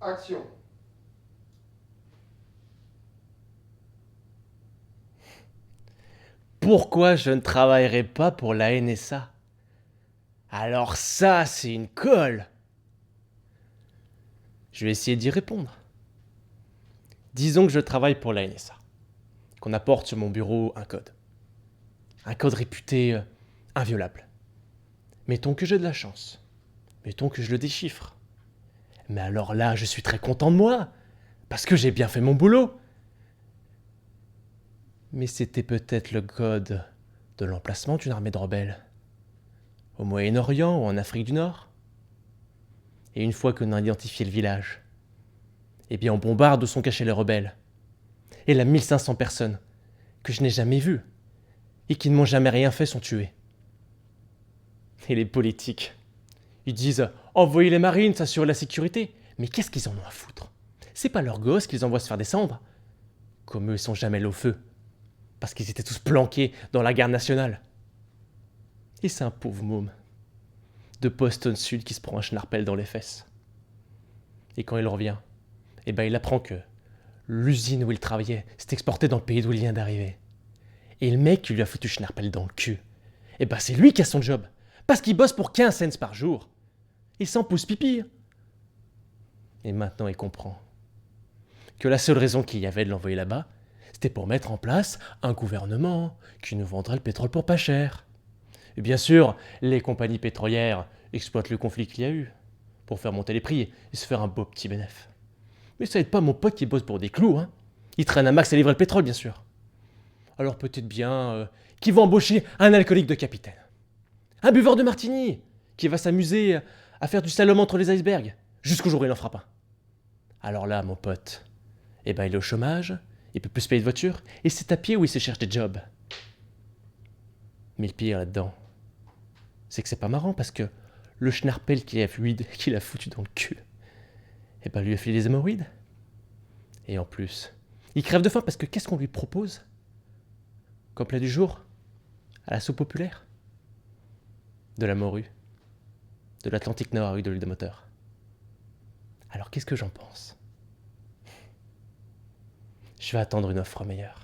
Action. Pourquoi je ne travaillerai pas pour la NSA? Alors ça, c'est une colle. Je vais essayer d'y répondre. Disons que je travaille pour la NSA, qu'on apporte sur mon bureau un code. Un code réputé inviolable. Mettons que j'ai de la chance. Mettons que je le déchiffre. Mais alors là, je suis très content de moi, parce que j'ai bien fait mon boulot. Mais c'était peut-être le code de l'emplacement d'une armée de rebelles. Au Moyen-Orient ou en Afrique du Nord. Et une fois qu'on a identifié le village, eh bien on bombarde où sont cachés les rebelles. Et là, 1500 personnes, que je n'ai jamais vues, et qui ne m'ont jamais rien fait, sont tuées. Et les politiques, ils disent « Envoyez les marines, ça assure la sécurité ». Mais qu'est-ce qu'ils en ont à foutre? C'est pas leurs gosses qu'ils envoient se faire descendre. Comme eux, ils sont jamais allés au feu. Parce qu'ils étaient tous planqués dans la garde nationale. Et c'est un pauvre môme de Boston Sud qui se prend un schnarpel dans les fesses. Et quand il revient, eh ben il apprend que l'usine où il travaillait s'est exportée dans le pays d'où il vient d'arriver. Et le mec qui lui a foutu schnarpel dans le cul, eh ben c'est lui qui a son job. Parce qu'il bosse pour 15 cents par jour. Il s'en pousse pipi. Et maintenant il comprend que la seule raison qu'il y avait de l'envoyer là-bas, c'était pour mettre en place un gouvernement qui nous vendrait le pétrole pour pas cher. Et bien sûr, les compagnies pétrolières exploitent le conflit qu'il y a eu pour faire monter les prix et se faire un beau petit bénéfice. Mais ça aide pas mon pote qui bosse pour des clous, hein. Il traîne un max à livrer le pétrole, bien sûr. Alors peut-être bien qu'il va embaucher un alcoolique de capitaine. Un buveur de martini qui va s'amuser à faire du slalom entre les icebergs jusqu'au jour où il en fera pas. Alors là, mon pote, eh ben il est au chômage, il peut plus se payer de voiture, et c'est à pied où il se cherche des jobs. Mais le pire là-dedans, c'est que c'est pas marrant parce que le schnarpel qu'il a foutu dans le cul, eh ben lui a filé des hémorroïdes. Et en plus, il crève de faim parce que qu'est-ce qu'on lui propose comme plat du jour à la soupe populaire? De la morue, de l'Atlantique Nord avec de l'huile de moteur. Alors qu'est-ce que j'en pense? Je vais attendre une offre meilleure.